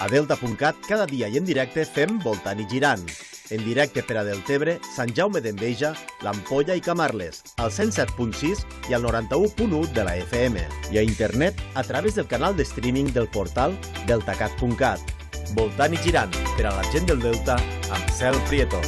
A delta.cat cada dia i en directe fem Voltant i Girant. En directe per a Deltebre, Sant Jaume d'Enveja, l'Ampolla i Camarles, al 107.6 i al 91.1 de la FM. I a internet a través del canal de streaming del portal deltacat.cat. Voltant i Girant, per a la gent del Delta, amb Cel Prieto.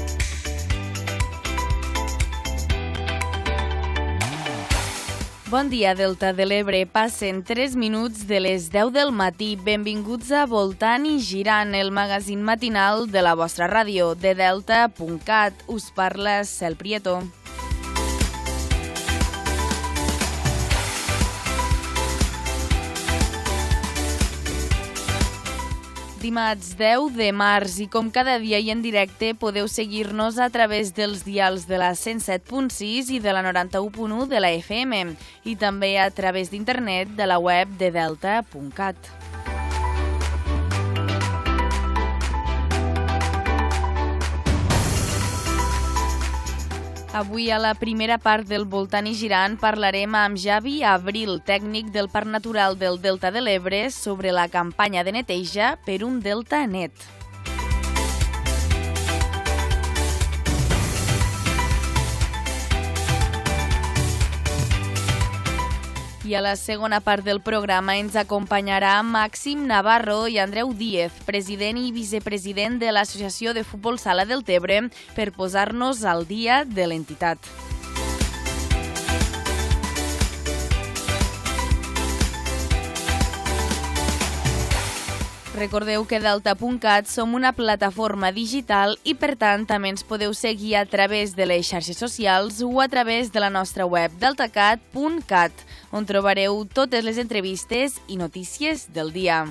Bon dia, Delta de l'Ebre. Passen 3 minuts de les 10 del matí. Benvinguts a Voltant i Girant, el magazín matinal de la vostra ràdio, de delta.cat. Us parla Cel Prieto. Dimarts 10 de març i com cada dia i en directe podeu seguir-nos a través dels dials de la 107.6 i de la 91.1 de la FM i també a través d'internet de la web de delta.cat. Avui a la primera part del Voltant i Girant parlarem amb Javi Abril, tècnic del Parc Natural del Delta de l'Ebre, sobre la campanya de neteja per un delta net. I a la segona part del programa ens acompanyarà Màxim Navarro i Andreu Díez, president i vicepresident de l'Associació de Futbol Sala Deltebre, per posar-nos al dia de l'entitat. Recordeu que Delta.cat som una plataforma digital i, per tant, també ens podeu seguir a través de les xarxes socials o a través de la nostra web deltacat.cat, on trobareu totes les entrevistes i notícies del dia.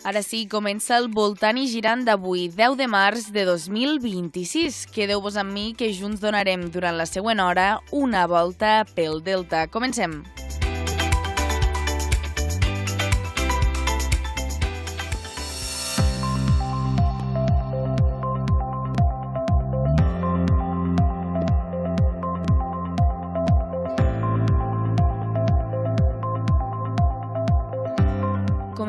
Ara sí, comença el Voltant i Girant d'avui, 10 de març de 2026. Quedeu-vos amb mi que junts donarem durant la següent hora una volta pel Delta. Comencem!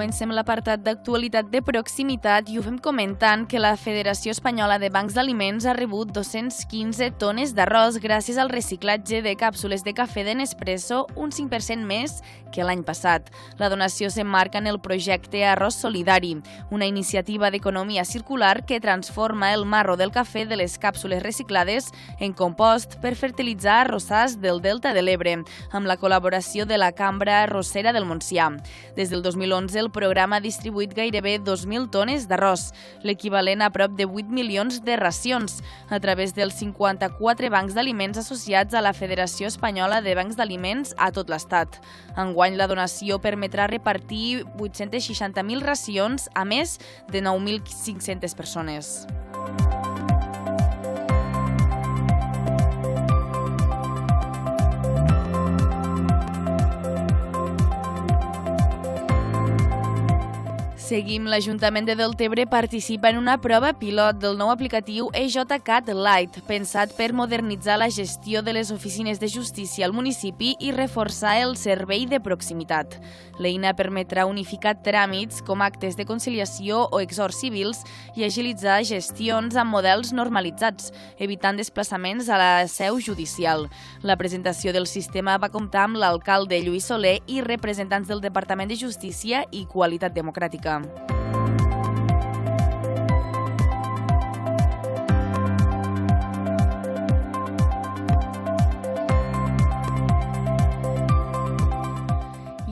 Comencem l'apartat d'actualitat de proximitat i ho fem comentant que la Federació Espanyola de Bancs d'Aliments ha rebut 215 tones d'arròs gràcies al reciclatge de càpsules de cafè de Nespresso, un 5% més que l'any passat. La donació s'emmarca en el projecte Arròs Solidari, una iniciativa d'economia circular que transforma el marro del cafè de les càpsules reciclades en compost per fertilitzar arrossars del Delta de l'Ebre, amb la col·laboració de la Cambra Arrossera del Montsià. Des del 2011, el programa ha distribuït gairebé 2.000 tones d'arròs, l'equivalent a prop de 8 milions de racions, a través dels 54 bancs d'aliments associats a la Federació Espanyola de Bancs d'Aliments a tot l'estat. Enguany, la donació permetrà repartir 860.000 racions a més de 9.500 persones. Seguim. L'Ajuntament de Deltebre participa en una prova pilot del nou aplicatiu EJCat Lite, pensat per modernitzar la gestió de les oficines de justícia al municipi i reforçar el servei de proximitat. L'eina permetrà unificar tràmits com actes de conciliació o exhorts civils i agilitzar gestions amb models normalitzats, evitant desplaçaments a la seu judicial. La presentació del sistema va comptar amb l'alcalde Lluís Soler i representants del Departament de Justícia i Qualitat Democràtica.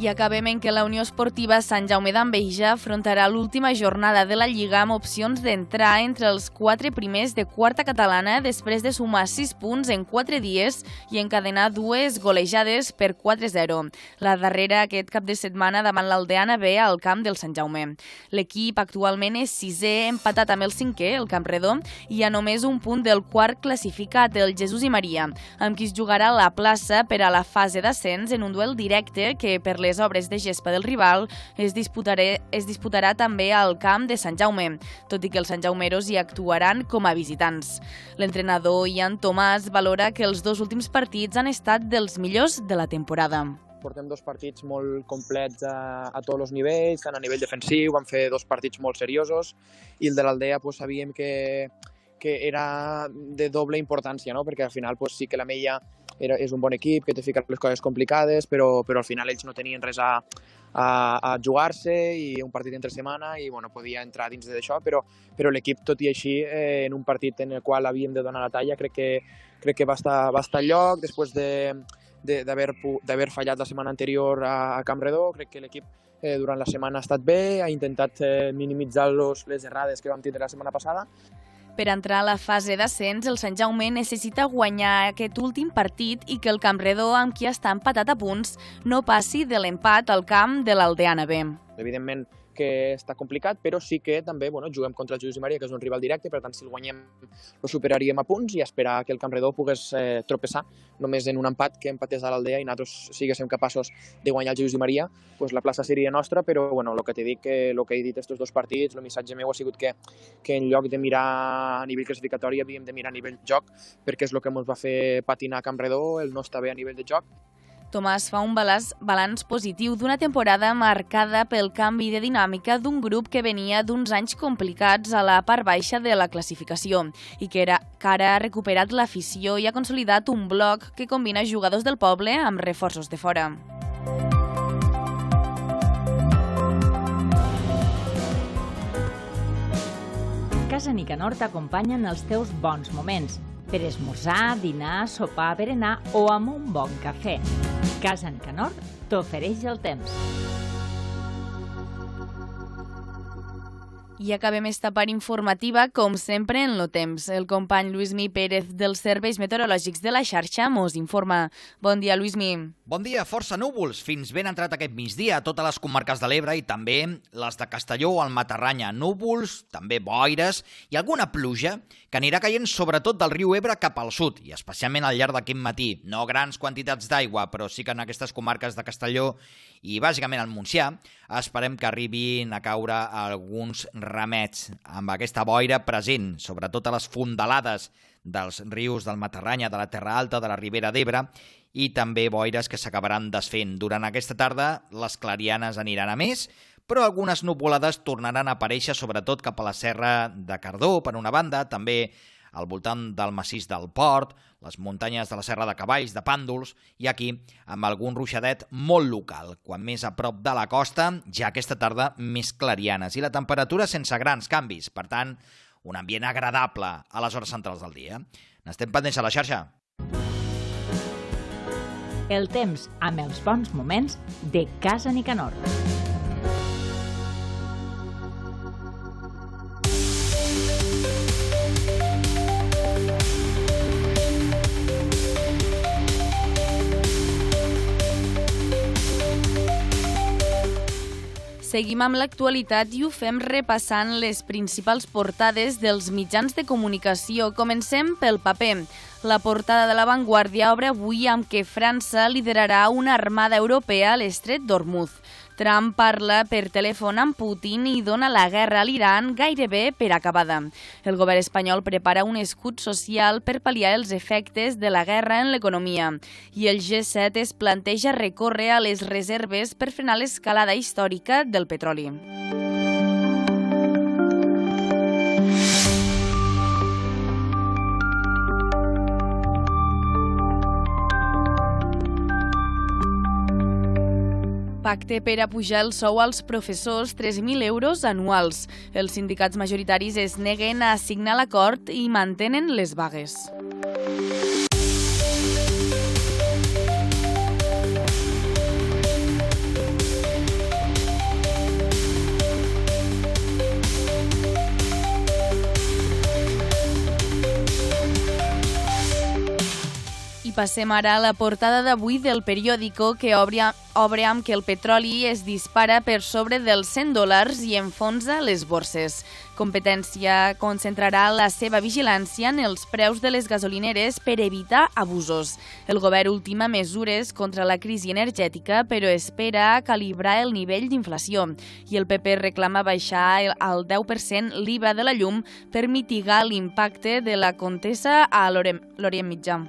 I acabem en que la Unió Esportiva Sant Jaume d'Enveja afrontarà l'última jornada de la Lliga amb opcions d'entrar entre els 4 primers de quarta catalana després de sumar 6 punts en 4 dies i encadenar 2 golejades per 4-0. La darrera aquest cap de setmana davant l'Aldeana B al camp del Sant Jaume. L'equip actualment és 6è, empatat amb el 5è, el Campredó, i a només un punt del quart classificat, el Jesús i Maria, amb qui es jugarà la plaça per a la fase d'ascens en un duel directe que per les les obres de gespa del rival, es disputarà també al camp de Sant Jaume, tot i que els santjaumeros hi actuaran com a visitants. L'entrenador Ian Tomàs valora que els 2 últims partits han estat dels millors de la temporada. Portem 2 partits molt complets a tots els nivells, tant a nivell defensiu, vam fer 2 partits molt seriosos i el de l'Aldea sabíem que era de doble importància, no? Perquè al final sí que la Mella és un bon equip, que té ficat les coses complicades, però al final ells no tenien res a jugar-se i un partit entre setmana i podia entrar dins d'això, però l'equip, tot i així, en un partit en el qual havíem de donar la talla, crec que va estar al lloc després d'haver fallat la setmana anterior a Campredó. Crec que l'equip durant la setmana ha estat bé, ha intentat minimitzar les errades que vam tindre la setmana passada. Per entrar a la fase d'ascens, el Sant Jaume necessita guanyar aquest últim partit i que el Campredó, amb qui està empatat a punts, no passi de l'empat al camp de l'Aldeana B. Evidentment que està complicat, però sí que també juguem contra el Jesús i Maria, que és un rival directe, per tant, si el guanyem, el superaríem a punts i esperar que el Campredó pogués tropeçar només en un empat, que empatés a l'Aldea i nosaltres siguéssim capaços de guanyar el Jesús i Maria, la plaça seria nostra, però el que t'he dit, el que he dit estos 2 partits, el missatge meu ha sigut que en lloc de mirar a nivell classificatori havíem de mirar a nivell joc, perquè és el que ens va fer patinar a Campredó, el no estar bé a nivell de joc. Tomàs fa un balanç positiu d'una temporada marcada pel canvi de dinàmica d'un grup que venia d'uns anys complicats a la part baixa de la classificació i que ara ha recuperat l'afició i ha consolidat un bloc que combina jugadors del poble amb reforços de fora. Casa Nicanor t'acompanya en els teus bons moments, per esmorzar, dinar, sopar, berenar o amb un bon cafè. Casa Nicanor t'ofereix el temps. I acabem esta part informativa, com sempre, en lo temps. El company Lluís Pérez dels Serveis Meteorològics de la xarxa mos informa. Bon dia, Lluís. Bon dia, força núvols. Fins ben entrat aquest migdia a totes les comarques de l'Ebre i també les de Castelló al Matarranya. Núvols, també boires i alguna pluja que anirà caient sobretot del riu Ebre cap al sud i especialment al llarg d'aquest matí. No grans quantitats d'aigua, però sí que en aquestes comarques de Castelló i bàsicament al Montsià esperem que arribin a caure alguns ramets amb aquesta boira present, sobretot a les fondalades dels rius del Matarranya, de la Terra Alta, de la Ribera d'Ebre, i també boires que s'acabaran desfent. Durant aquesta tarda les clarianes aniran a més, però algunes nuvolades tornaran a aparèixer sobretot cap a la serra de Cardó, per una banda, també al voltant del massís del Port, les muntanyes de la Serra de Cavalls, de Pàndols, i aquí amb algun ruixadet molt local. Quan més a prop de la costa, ja aquesta tarda més clarianes i la temperatura sense grans canvis. Per tant, un ambient agradable a les hores centrals del dia. N'estem pendents a la xarxa. El temps amb els bons moments de Casa Nicanor. Seguim amb l'actualitat i ho fem repassant les principals portades dels mitjans de comunicació. Comencem pel paper. La portada de La Vanguardia obre avui amb que França liderarà una armada europea a l'estret d'Ormuz. Trump parla per telèfon amb Putin i dona la guerra a l'Iran gairebé per acabada. El govern espanyol prepara un escut social per pal·liar els efectes de la guerra en l'economia. I el G7 es planteja recórrer a les reserves per frenar l'escalada històrica del petroli. Pacte per a pujar el sou als professors 3.000 euros anuals. Els sindicats majoritaris es neguen a signar l'acord i mantenen les vagues. Passem ara a la portada d'avui del periòdico que obre obre amb que el petroli es dispara per sobre dels $100 i enfonsa les borses. Competència concentrarà la seva vigilància en els preus de les gasolineres per evitar abusos. El govern ultima mesures contra la crisi energètica, però espera calibrar el nivell d'inflació. I el PP reclama baixar al 10% l'IVA de la llum per mitigar l'impacte de la contesa a l'Orient Mitjà.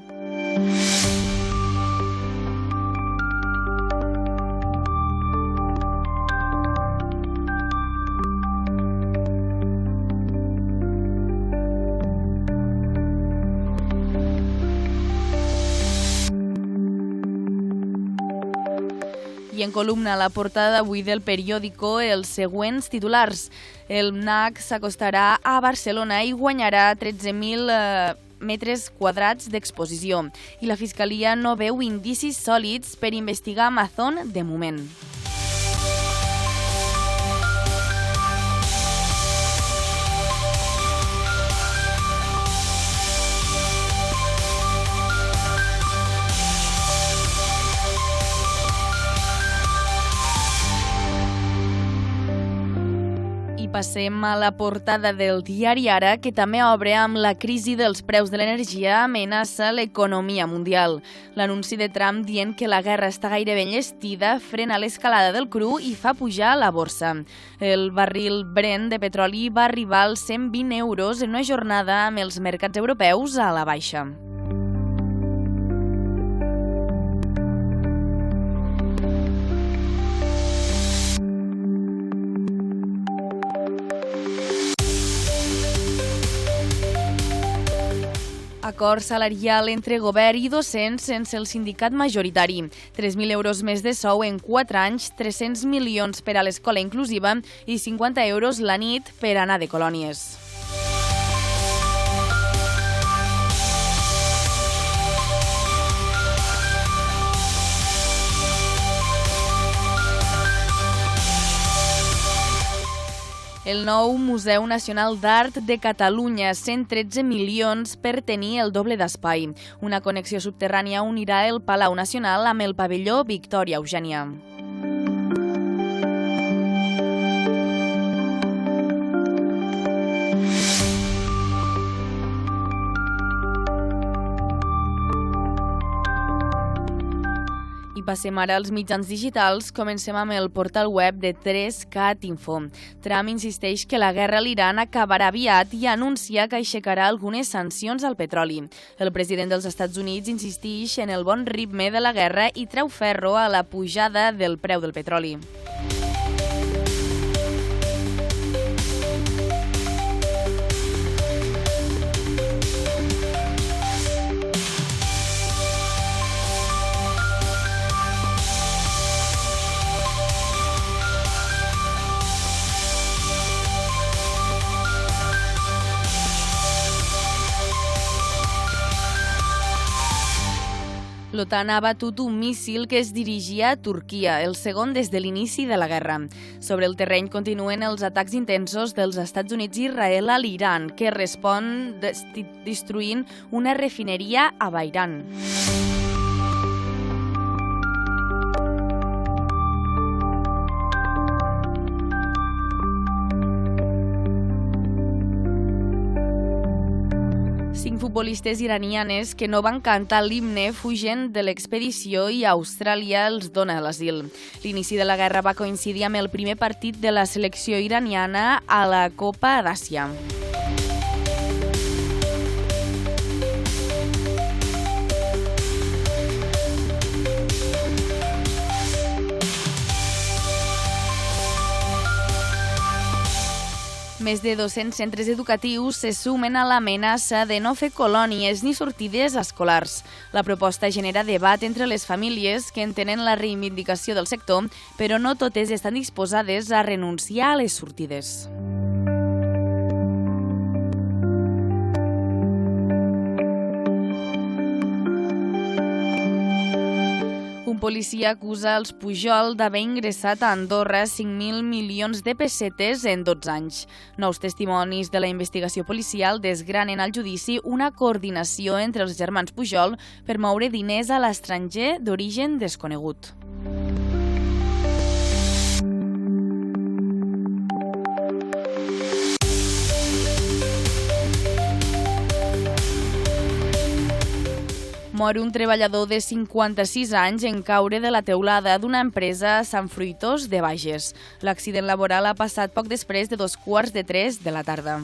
I en columna a la portada d'avui del periòdico els següents titulars. El MNAC s'acostarà a Barcelona i guanyarà 13.000 metres quadrats d'exposició. I la Fiscalia no veu indicis sòlids per investigar Amazon de moment. Passem a la portada del diari Ara, que també obre amb la crisi dels preus de l'energia amenaça l'economia mundial. L'anunci de Trump dient que la guerra està gairebé enllestida frena l'escalada del cru i fa pujar la borsa. El barril Brent de petroli va arribar als 120 euros en una jornada amb els mercats europeus a la baixa. Acord salarial entre govern i docents sense el sindicat majoritari. 3.000 euros més de sou en 4 anys, 300 milions per a l'escola inclusiva i 50 euros la nit per anar de colònies. El nou Museu Nacional d'Art de Catalunya, 113 milions per tenir el doble d'espai. Una connexió subterrània unirà el Palau Nacional amb el pavelló Victòria Eugènia. Passem ara als mitjans digitals. Comencem amb el portal web de 3Cat Info. Trump insisteix que la guerra a l'Iran acabarà aviat i anuncia que aixecarà algunes sancions al petroli. El president dels Estats Units insisteix en el bon ritme de la guerra i treu ferro a la pujada del preu del petroli. L'OTAN ha batut un míssil que es dirigia a Turquia, el segon des de l'inici de la guerra. Sobre el terreny continuen els atacs intensos dels Estats Units i Israel a l'Iran, que respon destruint una refineria a Bahrain. Futbolistes iranianes que no van cantar l'himne fugen de l'expedició i Austràlia els dona l'asil. L'inici de la guerra va coincidir amb el primer partit de la selecció iraniana a la Copa d'Àsia. Més de 200 centres educatius se sumen a l'amenaça de no fer colònies ni sortides escolars. La proposta genera debat entre les famílies que entenen la reivindicació del sector, però no totes estan disposades a renunciar a les sortides. Un policia acusa els Pujol d'haver ingressat a Andorra 5.000 milions de pessetes en 12 anys. Nous testimonis de la investigació policial desgranen al judici una coordinació entre els germans Pujol per moure diners a l'estranger d'origen desconegut. Mor un treballador de 56 anys en caure de la teulada d'una empresa a Sant Fruitós de Bages. L'accident laboral ha passat poc després de 2:15 de la tarda.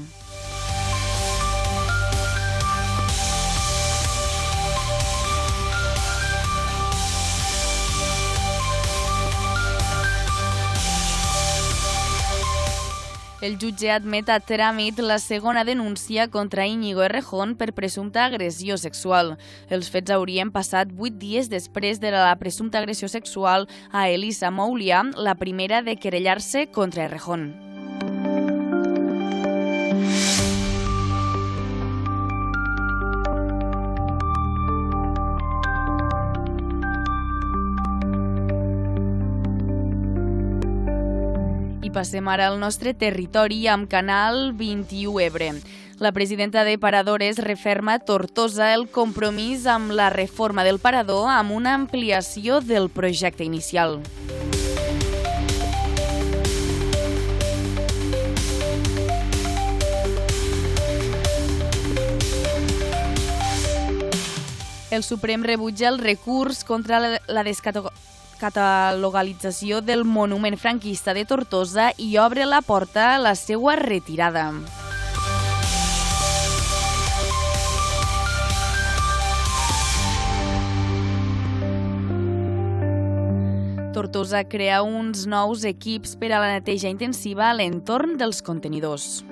El jutge admet a tràmit la segona denúncia contra Íñigo Errejón per presumpta agressió sexual. Els fets haurien passat 8 dies després de la presumpta agressió sexual a Elisa Moulià, la primera de querellar-se contra Errejón. I passem ara al nostre territori amb Canal 21 Ebre. La presidenta de Paradores referma a Tortosa el compromís amb la reforma del parador amb una ampliació del projecte inicial. El Suprem rebutja el recurs contra la catalogalització del monument franquista de Tortosa i obre la porta a la seva retirada. Tortosa crea uns nous equips per a la neteja intensiva a l'entorn dels contenidors.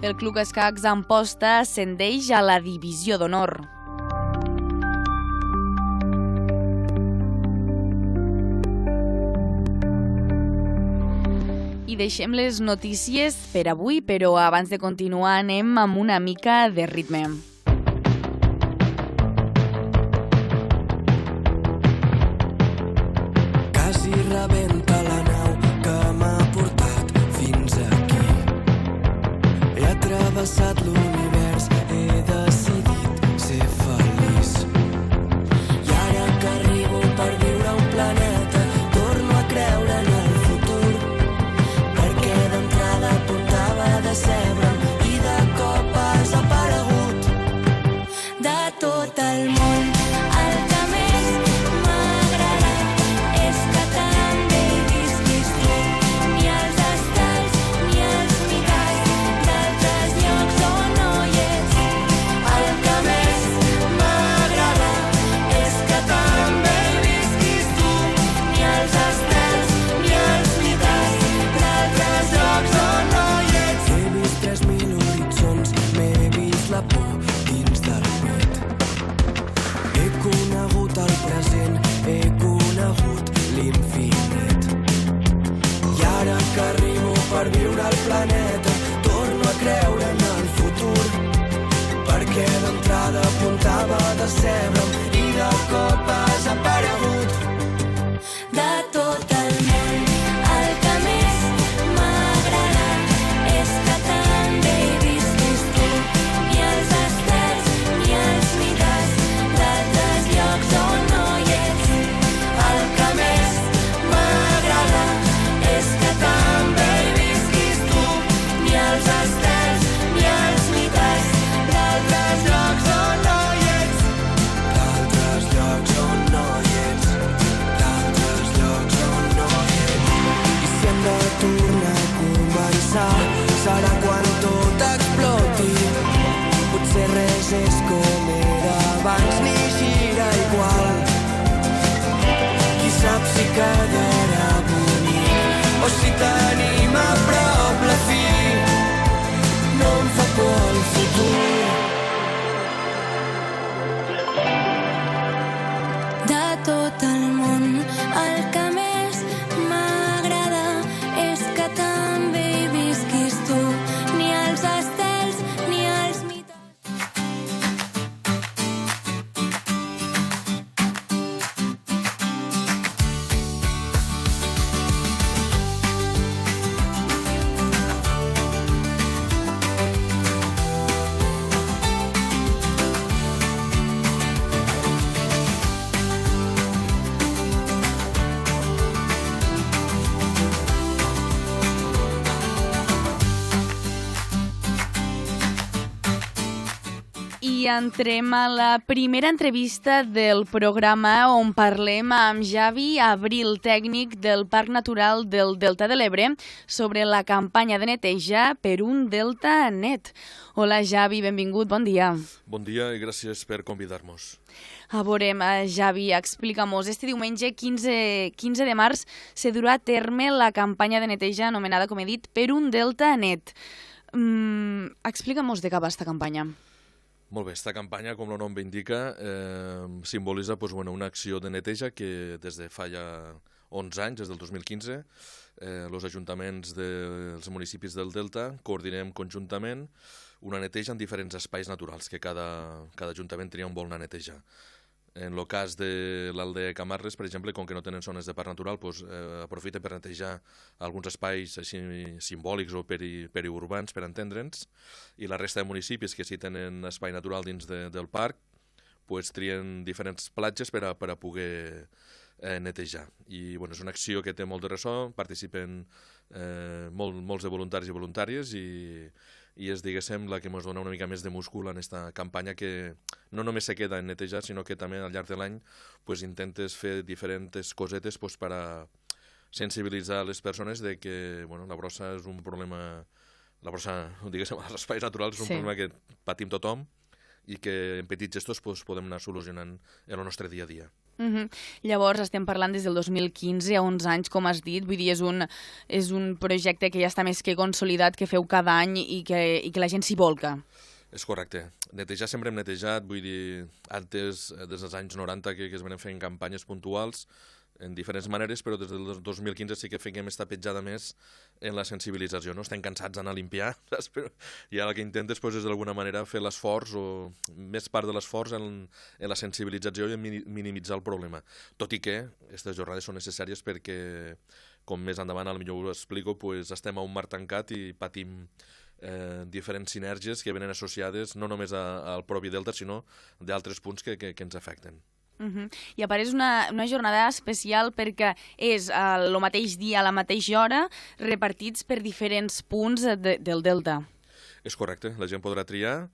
El Club Escacs Amposta ascendeix a la divisió d'honor. I deixem les notícies per avui, però abans de continuar anem amb una mica de ritme. Quasi rebenta la nau que m'ha portat fins aquí. He atravessat l'univers, he decidit ser feliç. I ara que arribo per viure a un planeta, torno a creure en el futur. Perquè d'entrada apuntava a decebre'm i de cop has aparegut. De tot el món, el que més m'agrada és que també visquis tu. Ni els estels ni els miralls d'altres llocs on no hi ets. El que més m'agrada és que també visquis tu. Ni els estels ni els miralls d'altres llocs on no hi ets. He vist 3.000 horitzons, m'he vist la por dins del pit. He conegut el present, he conegut l'infinit. I ara que arribo per viure al planeta, torno a creure en el futur. Perquè d'entrada apuntava a decebre'm i de cop has aparegut. De tot el món, el que més m'agrada és que també visquis tu. Ni els estels ni els miralls d'altres llocs on no hi ets. El que més m'agrada és que també visquis tu. Ni els estels ni els miralls d'altres llocs on no hi ets. D'altres llocs on no hi ets. D'altres llocs on no hi ets. I si hem de tornar a començar, serà quan tot exploti. Potser res és com era abans ni gira igual. Qui sap si quedarà bonic o si tenim a prop la fi. No em fa por el futur. De tot el món, el que més m'agrada és que també hi visquis tu. Ni els estels ni els mites. I entrem a la primera entrevista del programa on parlem amb Javi Abril, tècnic del Parc Natural del Delta de l'Ebre, sobre la campanya de neteja per un delta net. Hola Javi, benvingut, bon dia. Bon dia i gràcies per convidar-nos. A veurem, Javi, explica'm-nos. Este diumenge 15 de març se durà a terme la campanya de neteja anomenada, com he dit, per un delta net. Explica'm-nos de què va esta campanya. Molt bé, esta campanya, com el nom indica, simbolitza una acció de neteja que des de fa ja 11 anys, des del 2015, els ajuntaments dels municipis del Delta coordinem conjuntament una neteja en diferents espais naturals que cada ajuntament tria on vol anar a netejar. En el cas de l'aldea Camarles, per exemple, com que no tenen zones de parc natural, aprofita per netejar alguns espais així simbòlics o periurbans, per entendre'ns, i la resta de municipis que sí tenen espai natural dins del parc trien diferents platges per a poder netejar. I és una acció que té molt de ressò, participen molts de voluntaris i voluntàries i és, diguéssim, la que ens dona una mica més de múscul en aquesta campanya que no només se queda en netejar, sinó que també al llarg de l'any intentes fer diferents cosetes per a sensibilitzar les persones de que la brossa és un problema, la brossa, diguéssim, als espais naturals és un problema que patim tothom i que en petits gestos podem anar solucionant en el nostre dia a dia. Llavors estem parlant des del 2015 a 11 anys, com has dit, vull dir, és un projecte que ja està més que consolidat, que feu cada any i que la gent s'hi volca. És correcte. Netejar sempre hem netejat, vull dir, antes, des dels anys 90 que es venen fent campanyes puntuals en diferents maneres, però des del 2015 sí que hem estat petjada més en la sensibilització. No? Estem cansats d'anar a limpiar, saps? Però ja el que intentes és d'alguna manera fer l'esforç o més part de l'esforç en la sensibilització i en minimitzar el problema. Tot i que aquestes jornades són necessàries perquè, com més endavant potser ho explico, estem a un mar tancat i patim diferents sinergies que venen associades no només al propi delta, sinó d'altres punts que ens afecten. I apareix una jornada especial perquè és el mateix dia, a la mateixa hora, repartits per diferents punts del delta. És correcte, la gent podrà triar.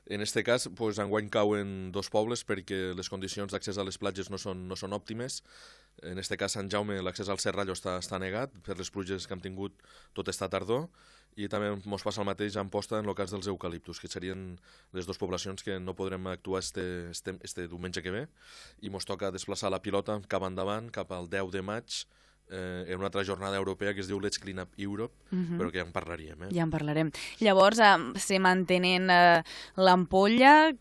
En aquest cas, enguany cauen 2 pobles perquè les condicions d'accés a les platges no són òptimes. En aquest cas, Sant Jaume, l'accés al Serrallo està negat per les pluges que hem tingut tota esta tardor, i també ens passa el mateix a Amposta en el cas dels eucaliptus, que serien les 2 poblacions que no podrem actuar este diumenge que ve, i ens toca desplaçar la pilota cap endavant, cap al 10 de maig, en una altra jornada europea que es diu Let's Clean Up Europe, però que ja en parlaríem. Ja en parlarem. Llavors, se mantenen l'Ampolla,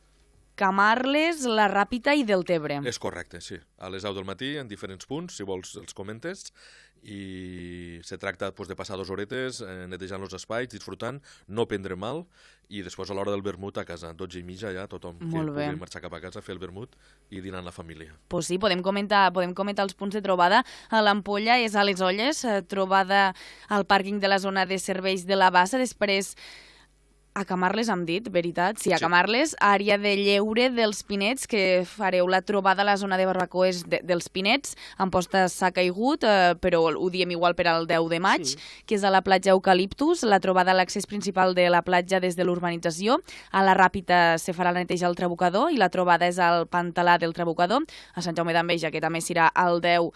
Camarles, la Ràpita i Deltebre. És correcte, sí. A les 10 del matí, en diferents punts, si vols els comentes, i se tracta de passar 2 horetes netejant els espais, disfrutant, no prendre mal, i després a l'hora del vermut a casa, 12:30 ja tothom que pugui marxar cap a casa, fer el vermut i dinar amb la família. Pues sí, podem comentar els punts de trobada. A l'Ampolla és a les Olles, trobada al pàrquing de la zona de serveis de la Bassa, després a Camarles hem dit, veritat? Sí, a Camarles, àrea de lleure dels Pinets, que fareu la trobada a la zona de barbacoes dels Pinets. Amposta s'ha caigut, però ho diem igual per al 10 de maig, que és a la platja Eucaliptus, la trobada a l'accés principal de la platja des de l'urbanització. A la Ràpita se farà la neteja al Trabucador i la trobada és al Pantalà del Trabucador. A Sant Jaume d'Enveja, que també serà el 10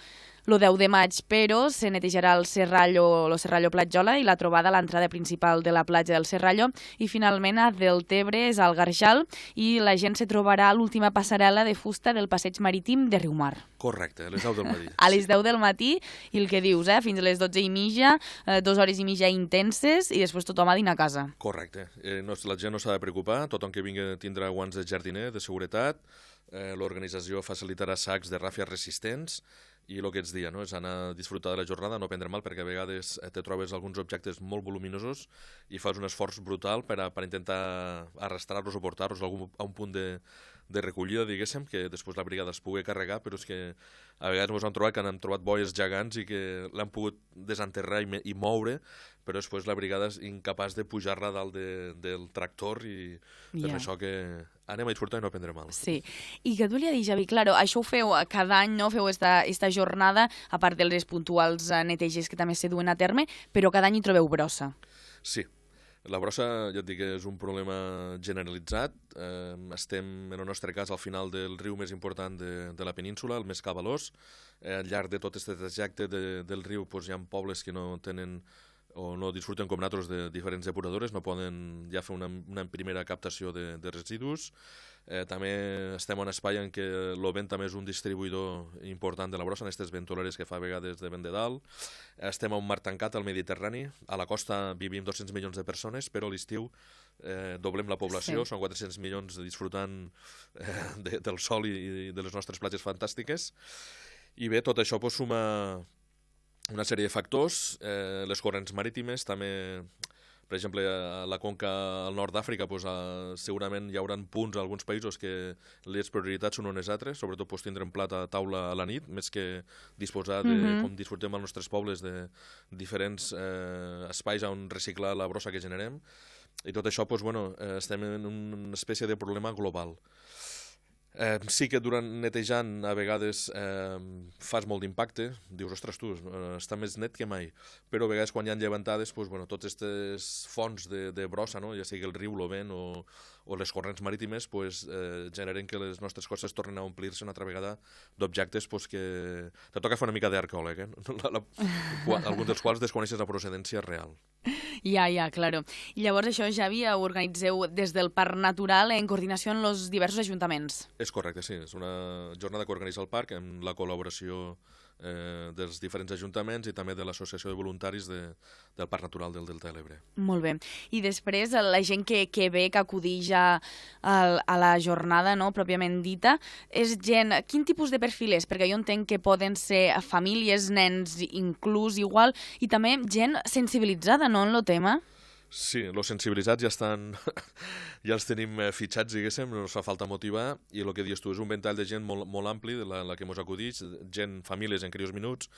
de maig, però se netejarà el Serrallo Platjola i la trobada a l'entrada principal de la platja del Serrallo. I finalment a Deltebre és al Garjal i la gent se trobarà a l'última passarel·la de fusta del passeig marítim de Riumar. Correcte, a les 10 del matí. A les 10 del matí, i el que dius, fins a les 12:30, 2 hores i mitja intenses i després tothom a dinar a casa. Correcte. La gent no s'ha de preocupar, tothom que vingui tindrà guants de jardiner, de seguretat, l'organització facilitarà sacs de ràfies resistents, i el que ets dia, és anar a disfrutar de la jornada, no prendre mal, perquè a vegades te trobes alguns objectes molt voluminosos i fas un esforç brutal per intentar arrastrar-los o portar-los a un punt de recollida, diguéssim, que després la brigada es pugui carregar, però és que a vegades ens han trobat que han trobat boies gegants i que l'han pogut desenterrar i moure, però després la brigada és incapaç de pujar-la dalt del tractor i és això que anem a disfrutar i no prendre mal. Sí, i què et volia dir, Javi? Claro, això ho feu cada any, no? Feu esta jornada, a part dels puntuals neteges que també se duen a terme, però cada any hi trobeu brossa. Sí. La brossa, ja et dic, és un problema generalitzat. Estem, en el nostre cas, al final del riu més important de la península, el més cabalós. Al llarg de tot aquest trajecte del riu hi ha pobles que no tenen o no disfruten com nosaltres de diferents depuradores, no poden ja fer una primera captació de residus. També estem en un espai en què l'Ovent també és un distribuïdor important de la brossa, en aquestes ventoleres que fa a vegades de vent de dalt. Estem a un mar tancat al Mediterrani, a la costa vivim 200 milions de persones, però a l'estiu doblem la població, són 400 milions disfrutant del sol i de les nostres platges fantàstiques. I bé, tot això suma una sèrie de factors, les corrents marítimes també. Per exemple, a la conca al nord d'Àfrica segurament hi haurà punts a alguns països que les prioritats són unes altres, sobretot tindrem plat a taula a la nit, més que disposar de com disfrutem als nostres pobles de diferents espais on reciclar la brossa que generem. I tot això, estem en una espècie de problema global. Sí que durant netejant a vegades fas molt d'impacte, dius, ostres tu, està més net que mai, però a vegades quan hi ha llevantades, tots aquestes fonts de brossa, ja sigui el riu, l'Ovent o les corrents marítimes, generen que les nostres costes tornen a omplir-se una altra vegada d'objectes que te toca fer una mica d'arqueòleg, alguns dels quals desconeixes la procedència real. Ja, claro. I llavors això, Javi, ho organitzeu des del Parc Natural en coordinació amb els diversos ajuntaments. És correcte, sí. És una jornada que organitza el parc amb la col·laboració dels diferents ajuntaments i també de l'Associació de Voluntaris del Parc Natural del Delta de l'Ebre. Molt bé. I després, la gent que ve, que acudix a la jornada, pròpiament dita, és gent... Quin tipus de perfil és? Perquè jo entenc que poden ser famílies, nens inclús igual, i també gent sensibilitzada, en el tema? Sí, els sensibilitzats ja els tenim fitxats, diguéssim, no ens fa falta motivar, i el que dius tu, és un ventall de gent molt ampli, la que ens acudix, famílies en crios minuts,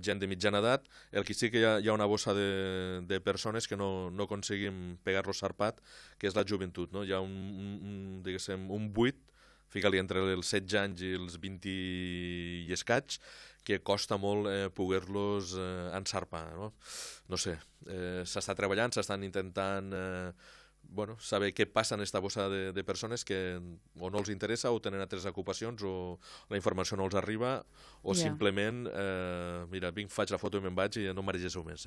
gent de mitjana edat. El que sí que hi ha una bossa de persones que no aconseguim pegar-los sarpat, que és la joventut. Hi ha un buit, fica-li entre els 16 anys i els 20 i escaig, que costa molt poder-los ensarpar. No sé, s'està treballant, s'estan intentant saber què passa en aquesta bossa de persones que o no els interessa o tenen altres ocupacions o la informació no els arriba o simplement, mira, faig la foto i me'n vaig i no maregéssiu més.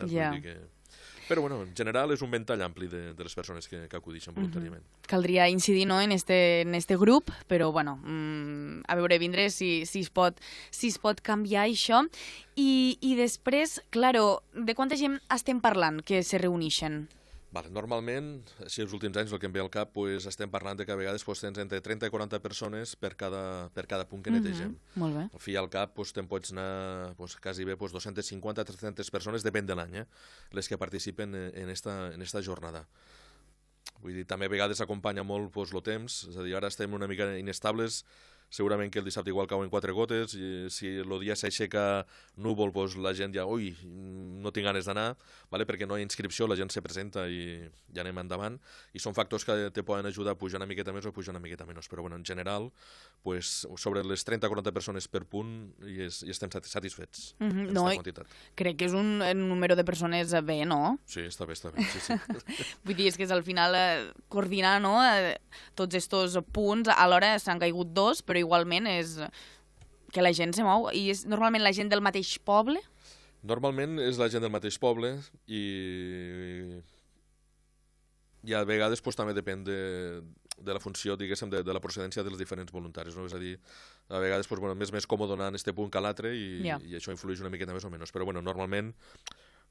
Però, en general, és un ventall ampli de les persones que acudixen voluntàriament. Caldria incidir en este grup, però, a veure, vindre si es pot canviar això. I després, claro, de quanta gent estem parlant que se reuneixen? Normalment, si els últims anys el que em ve al cap, estem parlant que a vegades tens entre 30 i 40 persones per cada punt que netegem. Molt bé. Al fi i al cap te'n pots anar quasi bé 250-300 persones, depèn de l'any, les que participen en esta jornada. Vull dir, també a vegades acompanya molt el temps, és a dir, ara estem una mica inestables, segurament que el dissabte igual cauen 4 gotes, i si el dia s'aixeca núvol, la gent ja, no tinc ganes d'anar, perquè no hi ha inscripció, la gent se presenta i ja anem endavant, i són factors que te poden ajudar a pujar una miqueta més o a pujar una miqueta menys, però en general, sobre les 30-40 persones per punt i estem satisfets amb aquesta quantitat. Crec que és un número de persones bé, no? Sí, està bé, sí. Vull dir, és que és al final coordinar tots aquests punts, alhora s'han caigut 2, però igualment és que la gent se mou. I és normalment la gent del mateix poble? Normalment és la gent del mateix poble i a vegades també depèn de la funció, diguéssim, de la procedència dels diferents voluntaris. És a dir, a vegades és més còmode anar en aquest punt que a l'altre i això influeix una miqueta més o menys. Però normalment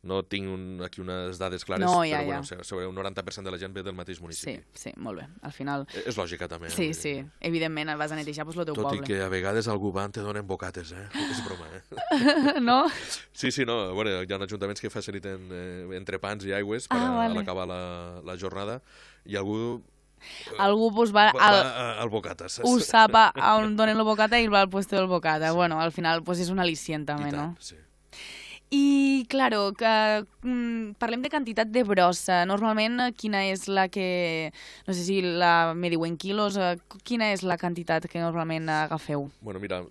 no tinc aquí unes dades clares, però sobre un 90% de la gent ve del mateix municipi. Sí, molt bé. Al final... És lògica, també. Sí, evidentment, vas a netejar el teu poble. Tot i que a vegades algú va te donen bocates, És broma, No? Sí, no. Hi ha ajuntaments que faciliten entrepans i aigües per a l'acabar la jornada i algú va al bocates. Ho sap on donen el bocata i va al puesto del bocata. Al final és un al·licient també, no? Sí. I, claro, parlem de quantitat de brossa. Normalment, quina és la que... No sé si la mediu en quilos, quina és la quantitat que normalment agafeu? Bueno, mira,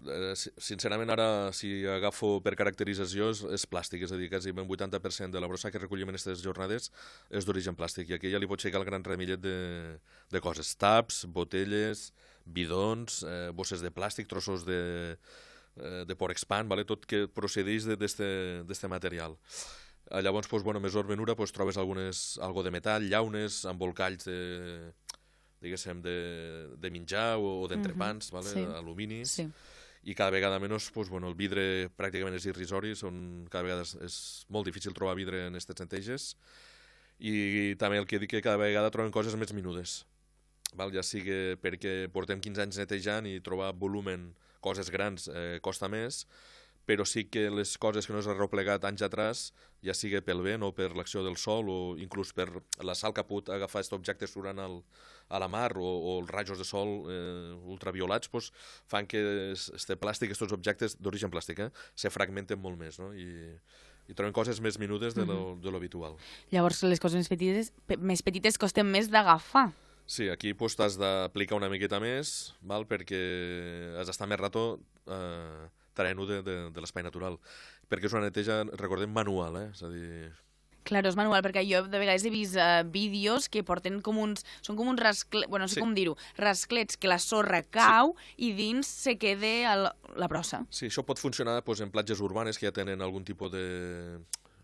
sincerament ara, si agafo per caracterització, és plàstic, és a dir, quasi un 80% de la brossa que recollim en aquestes jornades és d'origen plàstic, i aquí ja li pot aixecar el gran remillet de coses. Taps, botelles, bidons, bosses de plàstic, trossos de Porexpan, vale? Tot que procedeix d'este material. Llavors, pues, bueno, més menura, pues, trobes algo de metall, llaunes, embolcalls de menjar o d'entrepans, vale? Sí. Alumini, Sí. i cada vegada menys, pues, bueno, el vidre pràcticament és irrisori, cada vegada és molt difícil trobar vidre en aquestes neteges, i també el que dic que cada vegada trobem coses més menudes, val? Ja sigui perquè portem 15 anys netejant i trobar volumen, coses grans, costa més, però sí que les coses que no s'ha replegat anys atràs, ja sigui pel vent o per l'acció del sol o inclús per la sal que ha pogut agafar aquest objecte surant a la mar o els rajos de sol ultraviolats, pues, fan que este plàstic, aquests objectes d'origen plàstic, se fragmenten molt més, no? I trobem coses més menudes de lo habitual. Llavors, les coses més petites costen més d'agafar. Sí, aquí pues, t'has d'aplicar una miqueta més, val? Perquè has d'estar més rato traient-ho de l'espai natural. Perquè és una neteja, recordem, manual, és a dir... Claro, és manual, perquè jo de vegades he vist vídeos que porten són com uns rasclets, bueno, no sé com dir-ho, rasclets que la sorra cau i dins se queda la brossa. Sí, això pot funcionar pues, en platges urbanes que ja tenen algun tipus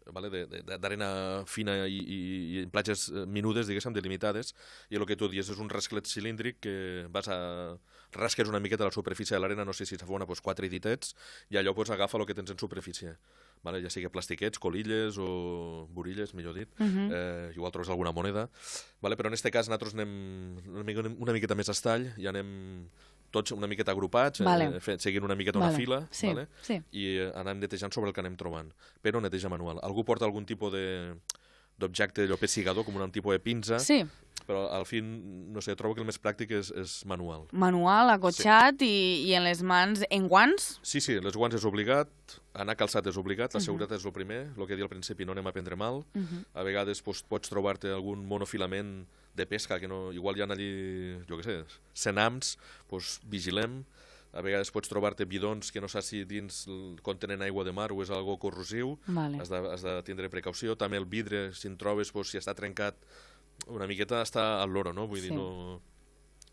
d'arena fina i en platges menudes, diguéssim, delimitades, i el que tu dius és un rasclet cilíndric que rasques una miqueta a la superfície de l'arena, no sé si s'afona 4 ditets, i allò agafa el que tens en superfície. Ja sigui plastiquets, colilles o burilles, millor dit, igual trobes alguna moneda, però en aquest cas nosaltres anem una miqueta més a estall i anem tots una miqueta agrupats, seguint una miqueta una fila, i anem netejant sobre el que anem trobant, però neteja manual. Algú porta algun tipus d'objecte allò pessigador, com un tipus de pinza, però al fi, no sé, trobo que el més pràctic és manual. Manual, acotxat i en les mans, en guants? Sí, les guants és obligat, anar calçat és obligat, la seguretat és el primer, el que he dit al principi, no anem a prendre mal. A vegades pots trobar-te algun monofilament de pesca, que no, igual hi ha allí, jo què sé, senams, vigilem. A vegades pots trobar-te bidons que no saps si dins contenen aigua de mar o és algo corrosiu, has de tindre precaució. També el vidre, si en trobes, si està trencat, una miqueta està al loro, no? Vull dir, no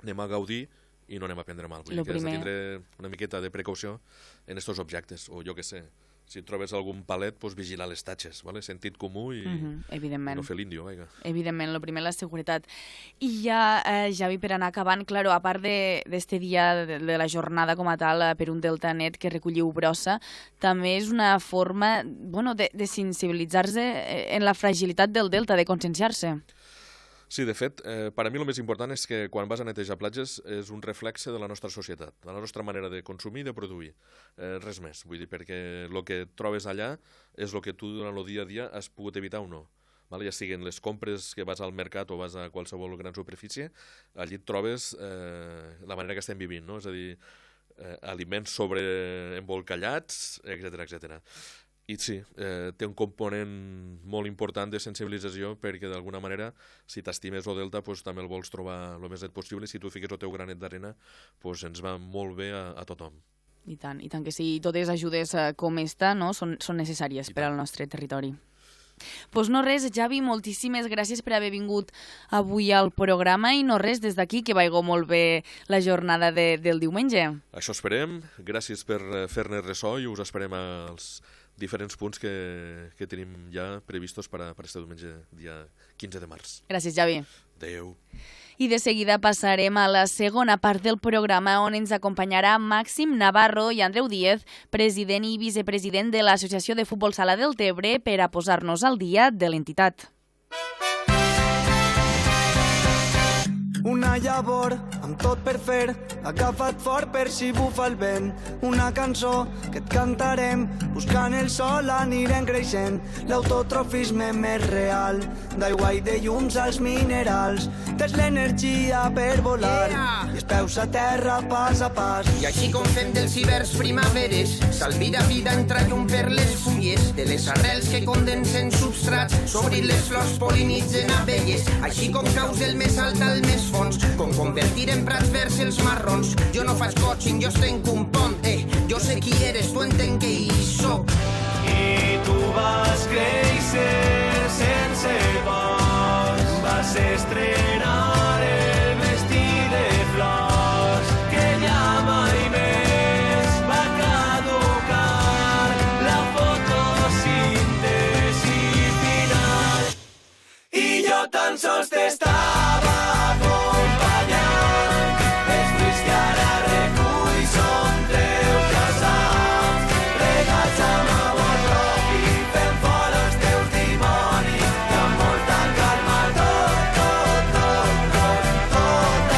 anem a gaudir i no anem a prendre mal. Vull dir que has de tindre una miqueta de precaució en aquests objectes, o jo què sé. Si trobes algun palet, vigilar les tatxes, sentit comú i no fer l'índio. Evidentment, el primer la seguretat. I ja, Javi, per anar acabant, claro, a part d'este dia de la jornada com a tal per un Delta Net que recolliu brossa, també és una forma de sensibilitzar-se en la fragilitat del Delta, de conscienciar-se. Sí, de fet, per a mi el més important és que quan vas a netejar platges és un reflexe de la nostra societat, de la nostra manera de consumir i de produir. Res més, vull dir, perquè el que trobes allà és el que tu durant el dia a dia has pogut evitar o no. Ja siguin les compres que vas al mercat o vas a qualsevol gran superfície, allí et trobes la manera que estem vivint, no? És a dir, aliments sobreembolcallats, etc. I sí, té un component molt important de sensibilització perquè d'alguna manera, si t'estimes el Delta, també el vols trobar el més net possible i si tu fiques el teu granet d'arena, ens va molt bé a tothom. I tant que sí, totes ajudes com esta són necessàries per al nostre territori. Doncs no res, Javi, moltíssimes gràcies per haver vingut avui al programa i no res, des d'aquí que vagi molt bé la jornada del diumenge. Això esperem, gràcies per fer-ne ressò i us esperem als diferents punts que tenim ja previstos per este diumenge, dia 15 de març. Gràcies, Javi. Adéu. I de seguida passarem a la segona part del programa on ens acompanyarà Màxim Navarro i Andreu Díez, president i vicepresident de l'Associació de Futbol Sala del Tebre, per a posar-nos al dia de l'entitat. Una llavor amb tot per fer, agafat fort per si bufa el vent. Una cançó que et cantarem, buscant el sol anirem creixent. L'autotrofisme més real, d'aigua i de llums als minerals. Tens l'energia per volar i els peus a terra pas a pas. I així com fem dels hiverns primaveres, s'alvira vida entra llum per les fulles, de les arrels que condensen substrats, s'obrin les flors, polinitzen abelles. Així com caus del més alt al més fons, com convertir en prats verds els marrons. Jo no faig coaching, jo estenc un pont, jo sé qui eres, tu entenc que hi soc. I tu vas créixer sense pas, vas estrenar el vestit de flors, que ja mai més va caducar la fotosíntesi final. I jo tan sols t'estava acompanyant, els fruits que ara recull són teus, ja saps, regats amb amor propi, fent fora els teus dimonis, i amb molta calma tot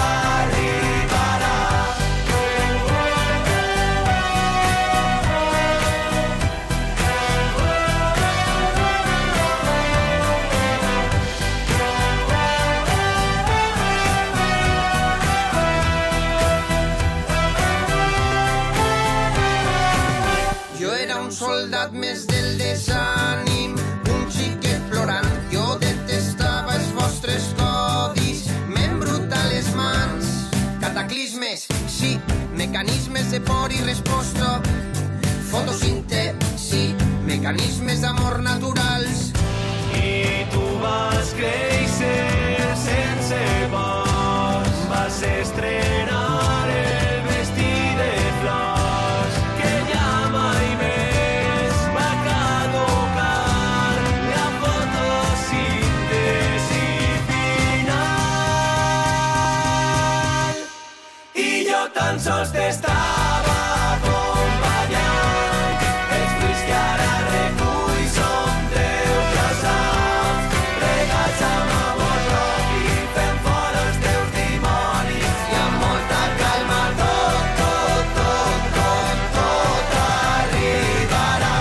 arribarà. Jo era un soldat més del desànim, un xiquet plorant. Jo detestava els vostres codis, m'embruta les mans. Cataclismes, sí, mecanismes de por i resposta. Fotosíntesi, mecanismes d'amor naturals. I tu vas créixer sense pas, vas estrenar el vestit de flors, que ja mai més va caducar la fotosíntesi final. I jo tan sols t'estava acompanyant, els fruits que ara recull són teus, ja saps, regats amb amor propi, fent fora els teus dimonis, i amb molta calma tot arribarà.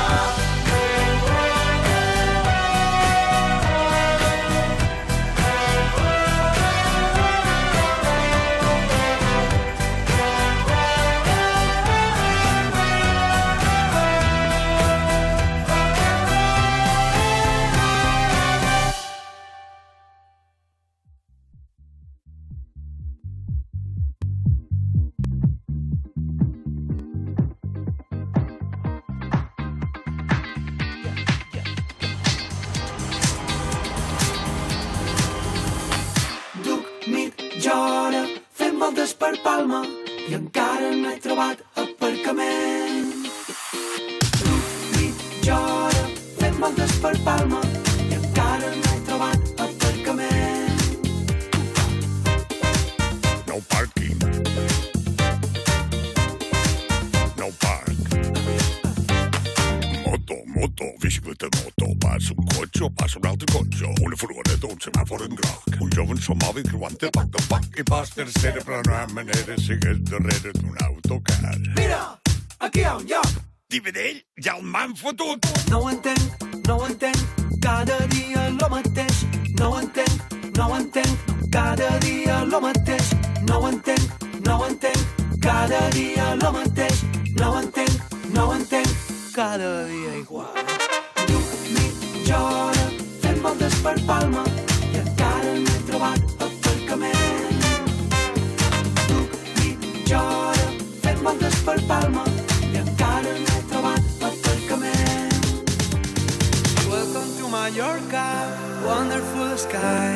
Duc mitja hora fent voltes per Palma i encara no he trobat aparcament. Duc mitja hora fent voltes per Palma i encara no he trobat aparcament. No parking. No park. Moto, bicicleta, moto. Passa un cotxe, passa un altre cotxe. Una furgoneta, un semàfor en groc. Un jove en son mòbil creuant el pac del pac. I pas tercera, però no hi ha manera, sigues darrere d'un autocar. Mira, aquí hi ha un lloc. Dividell, ja el m'han fotut. No ho entenc, cada dia lo mateix. No ho entenc, cada dia lo mateix. No ho entenc, cada dia lo mateix. No ho entenc, cada dia igual. Duc mitja hora fent voltes per Palma i encara no he trobat aparcament. Duc mitja hora fent voltes per Palma i encara no he trobat aparcament. Welcome to Mallorca, wonderful sky.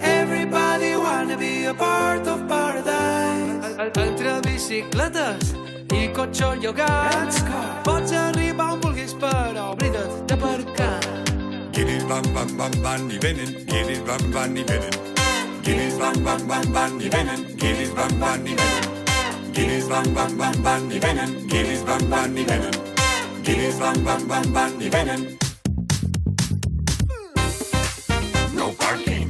Everybody wanna be a part of paradise. Entre bicicletes i cotxes llogats, pots arribar on vulguis, però oblida't d'aparcar. Guiris van, i venen. Guiris van, i venen. Guiris van, i venen. Guiris van, i venen. Guiris van, i venen. Guiris van, i venen. Guiris van, i venen. No parking.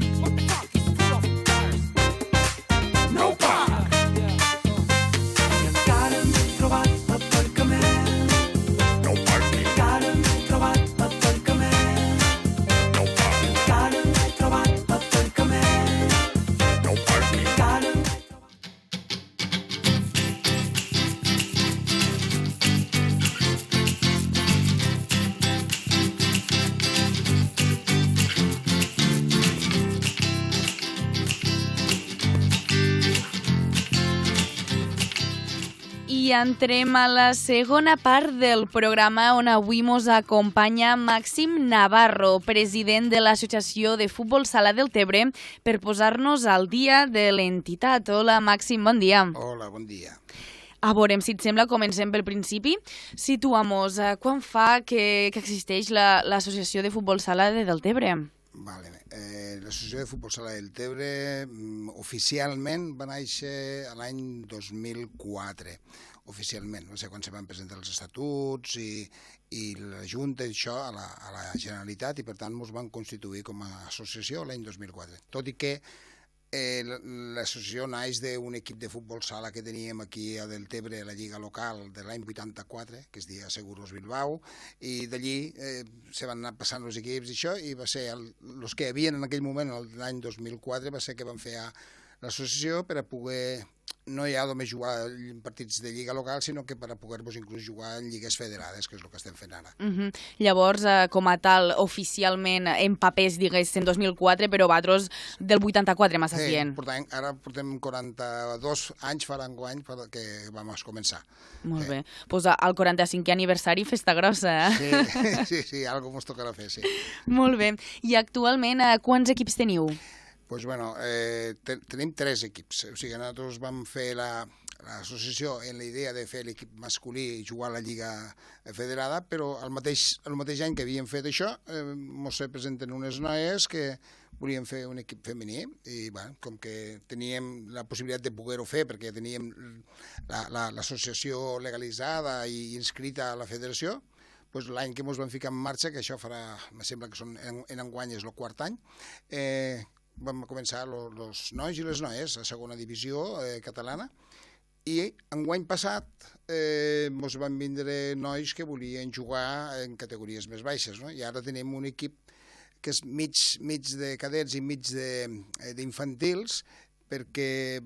I entrem a la segona part del programa on avui mos acompanya Màxim Navarro, president de l'Associació de Futbol Sala del Tebre, per posar-nos al dia de l'entitat. Hola, Màxim, bon dia. Hola, bon dia. A veure, si et sembla, comencem pel principi. Situa'm-nos, quan fa que existeix l'Associació de Futbol Sala de Deltebre? Vale. L'Associació de Futbol Sala del Tebre oficialment va néixer l'any 2004. Oficialment, no sé quan se van presentar els estatuts i la Junta i això a la Generalitat, i per tant ens van constituir com a associació l'any 2004. Tot i que l'associació naix d'un equip de futbol sala que teníem aquí a Deltebre, a la lliga local de l'any 84, que es deia Seguros Bilbao, i d'allí se van anar passant els equips i això, i va ser els que hi havia en aquell moment, l'any 2004, va ser que van fer l'associació per a poder no ja només jugar en partits de lliga local, sinó que per a poder-vos inclús jugar en lligues federades, que és el que estem fent ara. Llavors, com a tal, oficialment en papers, diguéssim, 2004, però vosaltres del 84 massa fient. Ara portem 42 anys, farà enguany, que vam començar. Molt bé. Doncs al 45è aniversari, festa grossa, eh? Sí, algo mos tocarà fer, sí. Molt bé. I actualment, quants equips teniu? Doncs bueno, tenim 3 equips. O sigui, nosaltres vam fer l'associació en la idea de fer l'equip masculí i jugar a la Lliga Federada, però el mateix any que havíem fet això, ens presenten unes noies que volien fer un equip femení i bueno, com que teníem la possibilitat de poder-ho fer perquè teníem l'associació legalitzada i inscrita a la federació, doncs l'any que ens vam ficar en marxa, que això farà, em sembla que en enguany és el 4è any, vam començar els nois i les noies a segona divisió catalana, i enguany passat ens van vindre nois que volien jugar en categories més baixes, no? I ara tenim un equip que és mig de cadets i mig d'infantils, perquè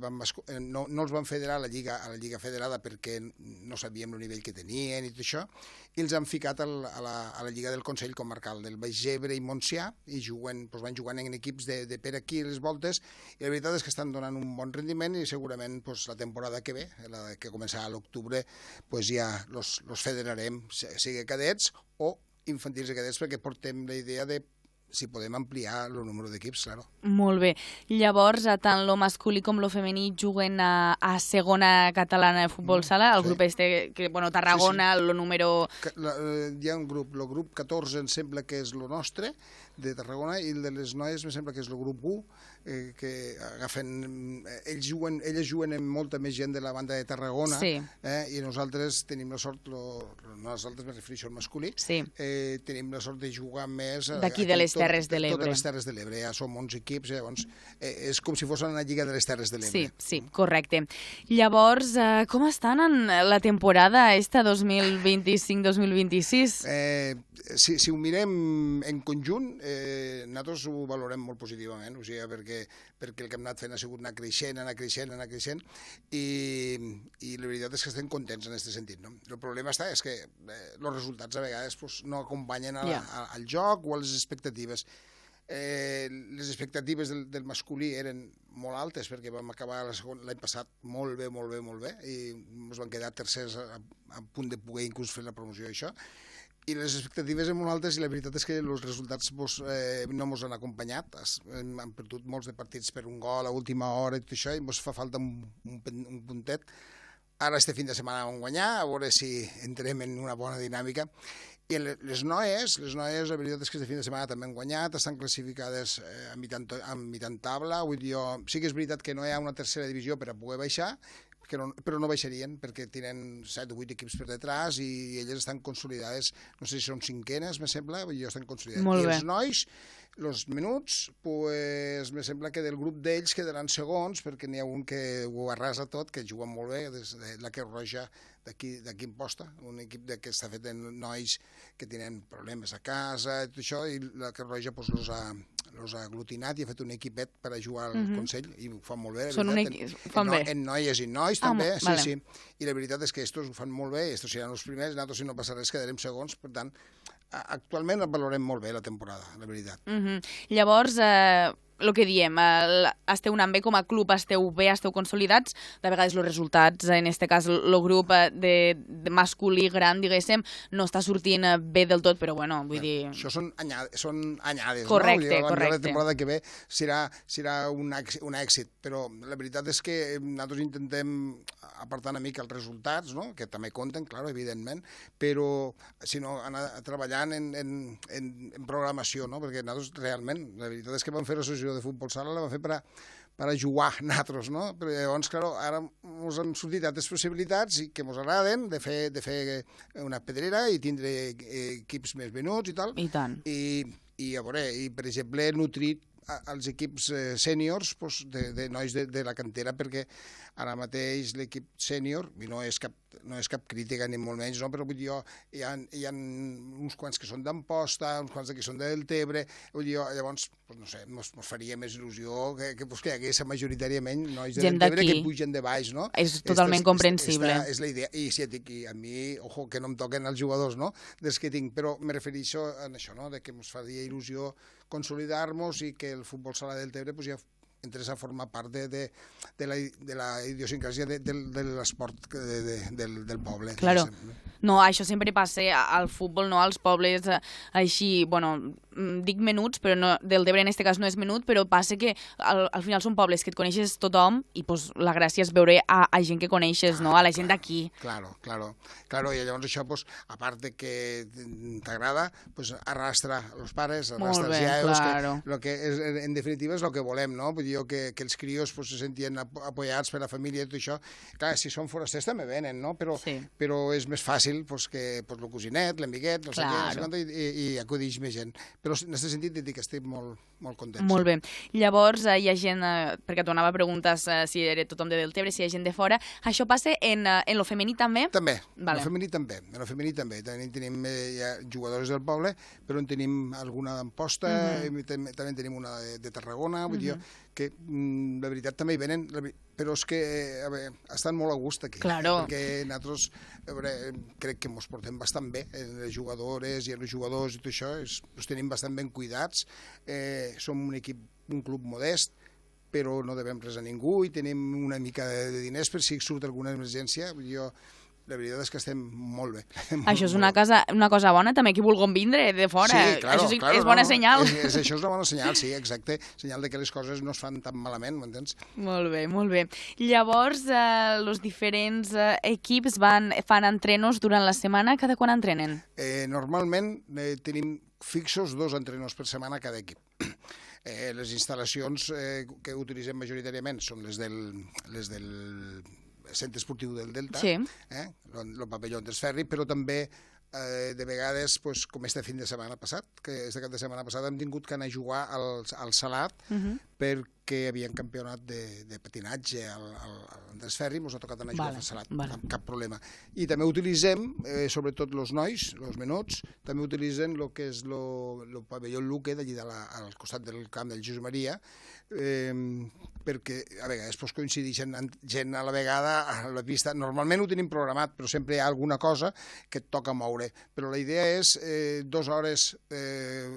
no els van federar a la Lliga Federada perquè no sabíem el nivell que tenien i tot això, i els han ficat a la Lliga del Consell Comarcal del Baix Ebre i Montsià, i van jugant en equips de per aquí les voltes, i la veritat és que estan donant un bon rendiment, i segurament la temporada que ve, la que començarà a l'octubre, ja els federarem, sigui cadets o infantils i cadets, perquè portem la idea de si podem ampliar el número d'equips, claro. Molt bé. Llavors, tant lo masculí com lo femení juguen a segona catalana de futbol sala, el grup que, bueno, Tarragona, lo número... Hi ha un grup, el grup 14 em sembla que és el nostre, de Tarragona, i el de les noies em sembla que és el grup 1, que agafen... Elles juguen amb molta més gent de la banda de Tarragona, i nosaltres tenim la sort, nosaltres me refereixo al masculí, tenim la sort de jugar més... D'aquí de les Terres de l'Ebre. Totes les Terres de l'Ebre, ja som 11 equips, llavors és com si fos una lliga de les Terres de l'Ebre. Sí, correcte. Llavors, com estan en la temporada esta 2025-2026? Si ho mirem en conjunt, nosaltres ho valorem molt positivament, o sigui, perquè el que hem anat fent ha sigut anar creixent, i la veritat és que estem contents en aquest sentit. El problema és que els resultats a vegades no acompanyen al joc o a les expectatives. Les expectatives del masculí eren molt altes perquè vam acabar l'any passat molt bé, i ens van quedar tercers a punt de poder inclús fer la promoció d'això. I les expectatives eren molt altes i la veritat és que els resultats no ens han acompanyat. Hem perdut molts de partits per un gol a última hora i tot això, i ens fa falta un puntet. Ara este fin de setmana vam guanyar, a veure si entrem en una bona dinàmica. I les noies, la veritat és que este fin de setmana també han guanyat, estan classificades a mitjan taula. Sí que és veritat que no hi ha una tercera divisió per a poder baixar, però no baixarien perquè tenen 7 o 8 equips per detrás i elles estan consolidades, no sé si són cinquenes, me sembla, i els estan consolidades. I els nois, els menuts, me sembla que del grup d'ells quedaran segons, perquè n'hi ha un que ho arrasa tot, que juga molt bé, la Creu Roja d'aquí Imposta, un equip que està fet de nois que tenen problemes a casa i tot això, i la Creu Roja els ha aglutinat i ha fet un equipet per a jugar al Consell, i ho fan molt bé. En noies i nois també, sí. I la veritat és que estos ho fan molt bé, estos seran els primers, nosaltres si no passa res quedarem segons, per tant, actualment valorem molt bé la temporada, la veritat. Llavors, el que diem, esteu anant bé com a club, esteu bé, esteu consolidats, de vegades els resultats, en aquest cas el grup de masculí gran, diguéssim, no està sortint bé del tot, però bueno, vull dir... Això són anyades, correcte, no? correcte. La temporada que ve serà un èxit, però la veritat és que nosaltres intentem apartar una mica els resultats, no? Que també compten, clar, evidentment, però si no, anar treballant en programació, no? Perquè nosaltres realment, la veritat és que vam fer l'associació de futbol sala, la vam fer per a jugar nosaltres, no? Però llavors, clar, ara ens han sortit altres possibilitats que ens agraden de fer una pedrera i tindre equips més venuts i tal. I tant. I a veure, per exemple, nutrit als equips sèniors de nois de la cantera, perquè ara mateix l'equip sènior, i no és cap crítica ni molt menys, no? Però vull dir, hi ha uns quants que són d'Amposta, uns quants que són del Tebre, vull dir, llavors, no sé, ens faria més il·lusió que hi hagués majoritàriament nois del Tebre que pugen de baix, no? És totalment comprensible. És la idea, i si et dic, a mi, ojo, que no em toquen els jugadors, no?, dels que tinc, però me refereixo a això, no?, de que ens faria il·lusió consolidar-nos i que el futbol sala del Tebre ja entrés a formar part de la idiosincràsia de l'esport del poble. Claro. No, això sempre passa al futbol, no als pobles així, bueno, dic menuts, però no, del Debre en aquest cas no és menut, però passa que al final són pobles que et coneixes tothom i pues, la gràcia és veure a gent que coneixes, no? A la gent d'aquí. Claro, i llavors això, pues, a part de que t'agrada, pues, arrastra els pares, arrastra els iaos, claro. que en definitiva és el que volem, no? Vull dir que els crios pues, se sentien apoyats per la família i tot això. Clar, si són forasters també venen, no? Però és més fàcil pues, que pues, el cosinet, l'amiguet, no sé què, i acudix més gent. Però en aquest sentit dic que estic molt content. Molt bé. Llavors, hi ha gent, perquè t'ho anava a preguntar si era tothom de Deltebre, si hi ha gent de fora. Això passa en lo femení també? També, en lo femení també. Tenim jugadors del poble, però en tenim alguna d'Amposta, també en tenim una de Tarragona, vull dir que la veritat també hi venen, però és que estan molt a gust aquí, perquè nosaltres crec que ens portem bastant bé, les jugadores i els jugadors i tot això, els tenim bastant ben cuidats, som un club modest, però no devem res a ningú i tenim una mica de diners per si surt alguna emergència. La veritat és que estem molt bé. Això és una cosa bona, també, que vulguin vindre de fora. Sí, claro, això és bona senyal. Això és una bona senyal, sí, exacte. Senyal de que les coses no es fan tan malament, m'entens? Molt bé, molt bé. Llavors, els diferents equips fan entrenos durant la setmana. Cada quan entrenen? Normalment tenim fixos 2 entrenos per setmana cada equip. Les instal·lacions que utilitzem majoritàriament són les del Centre Esportiu del Delta, el pavelló dels Ferri, però també de vegades, com este fin de setmana passat, que este cap de setmana passat hem tingut que anar a jugar al Salat perquè hi havia un campionat de patinatge dels Ferri, ens ha tocat anar a jugar al Salat, cap problema. I també utilitzem, sobretot els nois, els menuts, també utilitzen el que és el pavelló Luque, d'allí al costat del camp del Jesús Maria, perquè a vegades coincideixen gent a la vegada a la pista. Normalment ho tenim programat, però sempre hi ha alguna cosa que et toca moure. Però la idea és 2 hores,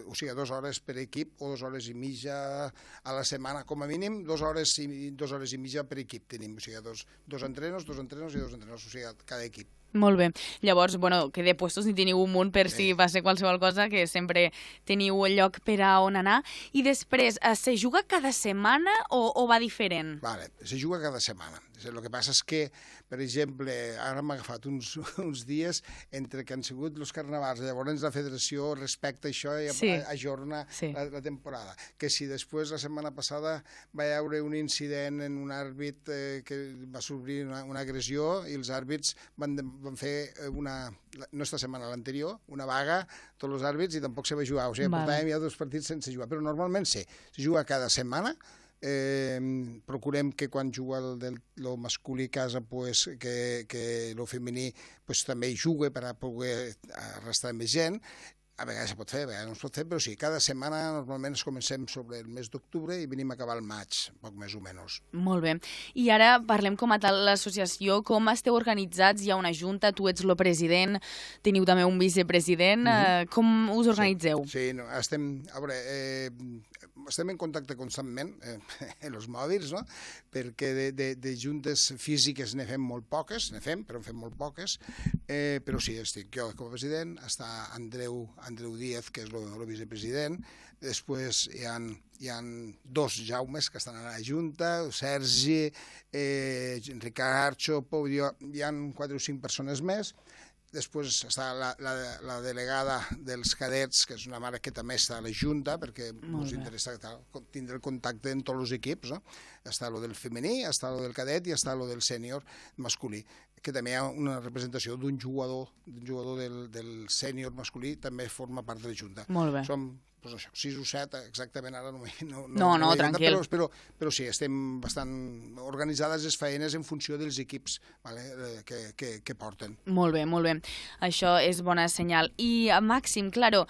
o sigui, 2 hores per equip o 2 hores i mitja a la setmana, com a mínim 2 hores i mitja per equip tenim, o sigui, dos entrenos i 2 entrenos, o sigui, cada equip. Molt bé. Llavors, que de puestos ni teniu un munt per si passa qualsevol cosa, que sempre teniu el lloc per a on anar. I després, se juga cada setmana o va diferent? Vale, se juga cada setmana. El que passa és que, per exemple, ara m'ha agafat uns dies entre que han sigut els carnavals, llavors la federació respecta això i ajorna la temporada. Que si després la setmana passada va haver un incident en un àrbit que va sofrir una agressió i els àrbits van fer no esta setmana, l'anterior, una vaga, tots els àrbits, i tampoc se va jugar. O sigui, portàvem ja 2 partits sense jugar, però normalment se juga cada setmana. Procurem que quan juga el masculí a casa que el femení també hi jugui per a poder arrastrar més gent. A vegades se pot fer, a vegades no es pot fer, però sí, cada setmana normalment es comencem sobre el mes d'octubre i venim a acabar el maig, poc més o menys. Molt bé. I ara parlem com a tal l'associació, com esteu organitzats? Hi ha una junta, tu ets el president, teniu també un vicepresident, com us organitzeu? Sí, no, estem en contacte constantment en els mòbils, no? Perquè de juntes físiques ne fem molt poques, però en fem molt poques, però sí, estic jo com a president, està Andreu Díaz, que és el vicepresident, després hi ha dos Jaumes que estan a la Junta, Sergi, Ricard Archo, Pau, hi ha 4 o 5 persones més. Després està la delegada dels cadets, que és una mare que també està a la Junta, perquè ens interessa tindre el contacte en tots els equips. Està el del femení, està el del cadet i està el del sènior masculí, que també hi ha una representació d'un jugador del sènior masculí, també forma part de la Junta. Molt bé. Som 6 o 7, exactament ara no, tranquil. Però sí, estem bastant organitzades les feines en funció dels equips que porten. Molt bé, molt bé. Això és bona senyal. I Màxim, claro,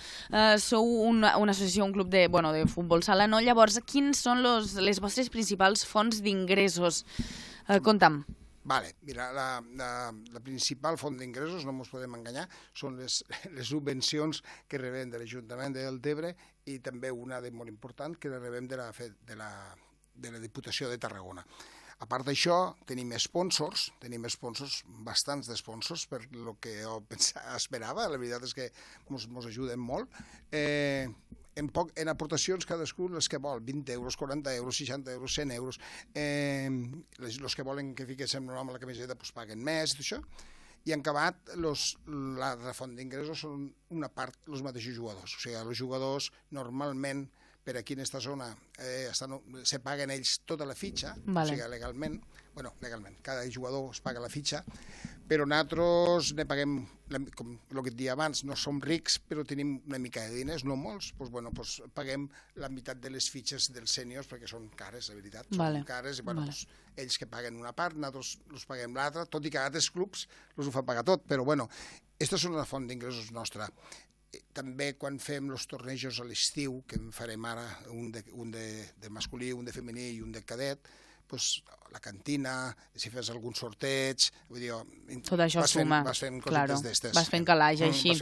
sou una associació, un club de futbol sala, no? Llavors, quins són les vostres principals fonts d'ingressos? Conta'm. Vale, mira, la principal font d'ingressos, no ens podem enganyar, són les subvencions que rebem de l'Ajuntament de Deltebre i també una de molt important que rebem de la Diputació de Tarragona. A part d'això, tenim sponsors, bastants d'esponsors, per el que jo esperava, la veritat és que ens ajuden molt. En aportacions cadascun les que vol, 20 euros, 40 euros, 60 euros, 100 euros. Els que volen que fiquéssim el nom a la camiseta paguen més, tot això. I en acabat, la font d'ingressos són una part els mateixos jugadors. O sigui, els jugadors normalment per aquí en aquesta zona se paguen ells tota la fitxa, o sigui, legalment, cada jugador es paga la fitxa, però nosaltres ne paguem, com el que et deia abans, no som rics, però tenim una mica de diners, no molts, doncs paguem la meitat de les fitxes dels sèniors, perquè són cares, la veritat, són cares, i ells que paguen una part, nosaltres els paguem l'altra, tot i que altres clubs els ho fa pagar tot, però aquesta és una font d'ingressos nostra. També quan fem els tornejos a l'estiu, que en farem ara un de masculí, un de femení i un de cadet, la cantina, si fes algun sorteig, vull dir, tot això suma, vas fent coses d'estes. Vas fent calaix, així.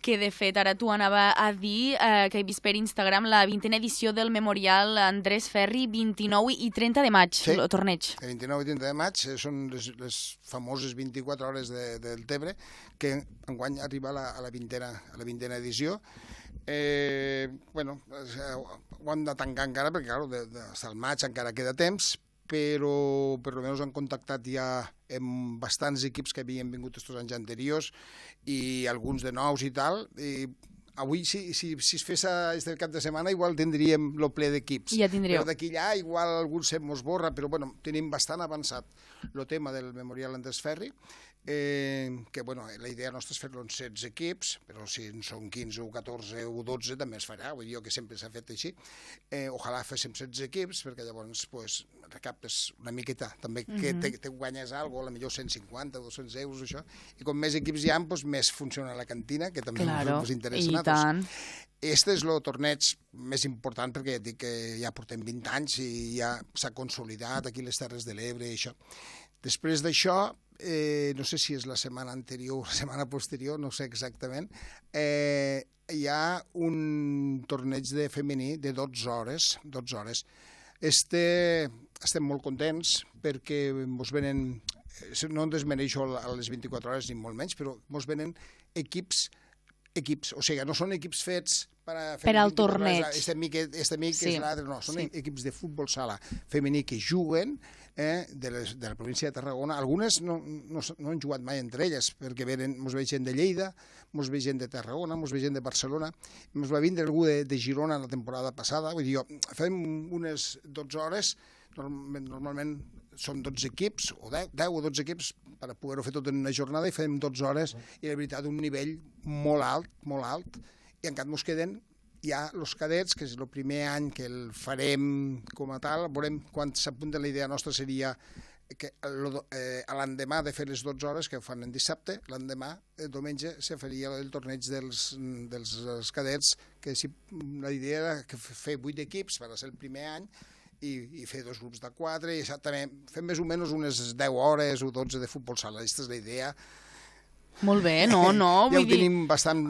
Que de fet, ara t'ho anava a dir, que he vist per Instagram la 20a edició del Memorial Andrés Ferri, 29 i 30 de maig, el torneig. El 29 i 30 de maig són les famoses 24 hores del Tebre, que enguany arriba a la 20a edició. Ho hem de tancar encara, perquè fins al maig encara queda temps, però almenys han contactat ja amb bastants equips que havien vingut aquests anys anteriors i alguns de nous i tal. Avui, si es fes aquest cap de setmana, igual tindríem el ple d'equips. Ja tindríeu. Però d'aquí allà, igual algun se mos borra, però tenim bastant avançat el tema del Memorial Andrés Ferri, que la idea nostra és fer-lo en 16 equips, però si en són 15 o 14 o 12 també es farà, vull dir que sempre s'ha fet així. Ojalà féssim 16 equips, perquè llavors recaptes una miqueta, també que te guanyes alguna cosa, potser 150 o 200 euros, això, i com més equips hi ha, més funciona la cantina, que també ens interessa a nosaltres. Este és el torneig més important, perquè ja dic que ja portem 20 anys i ja s'ha consolidat aquí les Terres de l'Ebre i això. Després d'això, no sé si és la setmana anterior o la setmana posterior, no sé exactament, hi ha un torneig de femení de 12 hores. Estem molt contents perquè ens venen, no desmereixo a les 24 hores ni molt menys, però ens venen equips, o sigui, no són equips fets per al torneig. Este amic és l'altre, no, són equips de futbol sala femení que juguen de la província de Tarragona. Algunes no han jugat mai entre elles, perquè ens ve gent de Lleida, ens ve gent de Tarragona, ens ve gent de Barcelona, ens va vindre algú de Girona la temporada passada. Vull dir, fem unes 12 hores, normalment són 12 equips, o 10 o 12 equips, per poder-ho fer tot en una jornada, i fem 12 hores, i la veritat, un nivell molt alt, i encara ens queden ja els cadets, que és el primer any que el farem com a tal. Veurem quan s'apunta, la idea nostra seria que l'endemà de fer les 12 hores, que ho fan en dissabte, l'endemà, diumenge, se faria el torneig dels cadets, que la idea era que fer 8 equips per ser el primer any, i fer 2 grups de 4, i també fem més o menys unes 10 hores o 12 de futbol sala. Aquesta és la idea. Molt bé, no, ja ho tenim bastant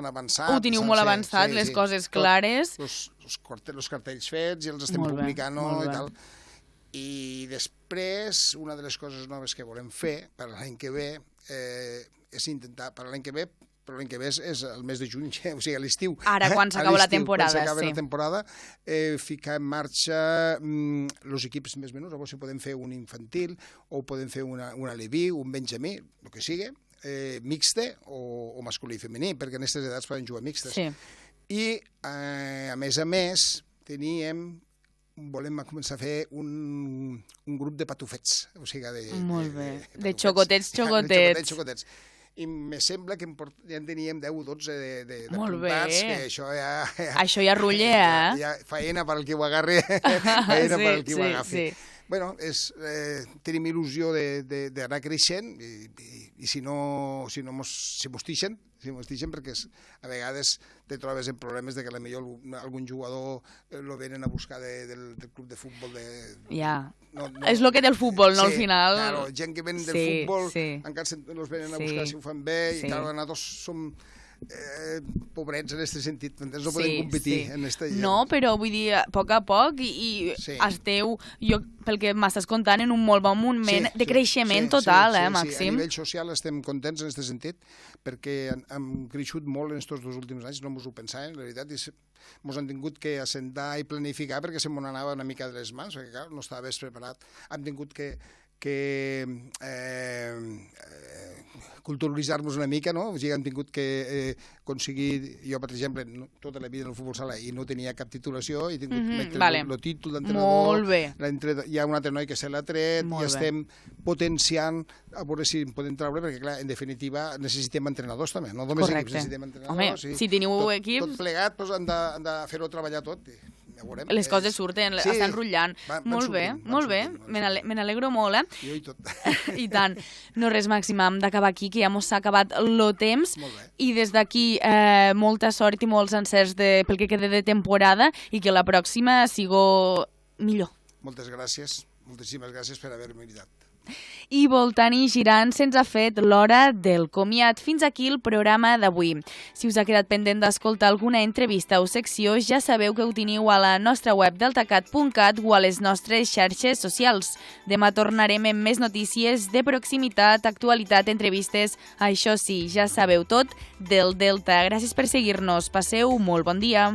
avançat. Ho teniu molt avançat, les coses clares. Els cartells fets, i els estem publicant i tal. I després, una de les coses noves que volem fer per l'any que ve és intentar, per l'any que ve, però l'any que ve és el mes de juny, o sigui, a l'estiu. Ara, quan s'acaba la temporada, sí. Quan s'acaba la temporada, ficar en marxa els equips més o menys, llavors podem fer un infantil, o podem fer un aleví, un benjamí, el que sigui, mixte o masculí i femení, perquè en aquestes edats poden jugar mixtes. Sí. I, a més, volem començar a fer un grup de patufets, o sigui, molt bé, de xocotets. I me sembla que ja en teníem 10 o 12 d'apuntats, que això ja... Això ja rutlla, Ja faena per al que ho agarri, faena per al que ho agafi. Bueno, tenim il·lusió d'anar creixent i si mos tixen, perquè a vegades te trobes en problemes de que potser algun jugador lo venen a buscar del club de futbol. Ja, és el que té el futbol, no, al final. Claro, gent que ven del futbol, encara els venen a buscar si ho fan bé, i clar, nosaltres som pobrets en aquest sentit, no podem competir en aquesta gent. No, però vull dir, a poc i esteu, pel que m'estàs contant, en un molt bon moment de creixement total, Màxim? A nivell social estem contents en aquest sentit, perquè hem creixut molt en aquests 2 últims anys, no mos ho pensàvem, la veritat, i mos han tingut que assentar i planificar perquè se m'ho anava una mica de les mans, perquè clar, no estava preparat. Hem tingut que culturalitzar-nos una mica, no? O sigui, hem tingut que aconseguir... Jo, per exemple, tota la vida en el futbol sala i no tenia cap titulació, i he tingut que metre el títol d'entrenador. Molt bé. Hi ha un altre noi que se l'ha tret, i estem potenciant a veure si en podem treure, perquè, clar, en definitiva, necessitem entrenadors també, no només equips, necessitem entrenadors. Home, si teniu equips... Tot plegat, hem de fer-ho treballar tot, les coses surten, estan rotllant. Molt bé, me n'alegro molt, Jo i tot. I tant. No res, Màxim, hem d'acabar aquí, que ja mos s'ha acabat el temps, i des d'aquí molta sort i molts encerts pel que quede de temporada, i que la pròxima sigo millor. Moltes gràcies, moltíssimes gràcies per haver-me invitat. I voltant i girant se'ns ha fet l'hora del comiat. Fins aquí el programa d'avui. Si us ha quedat pendent d'escoltar alguna entrevista o secció, ja sabeu que ho teniu a la nostra web deltacat.cat o a les nostres xarxes socials. Demà tornarem amb més notícies de proximitat, actualitat, entrevistes. Això sí, ja sabeu tot del Delta. Gràcies per seguir-nos. Passeu molt bon dia.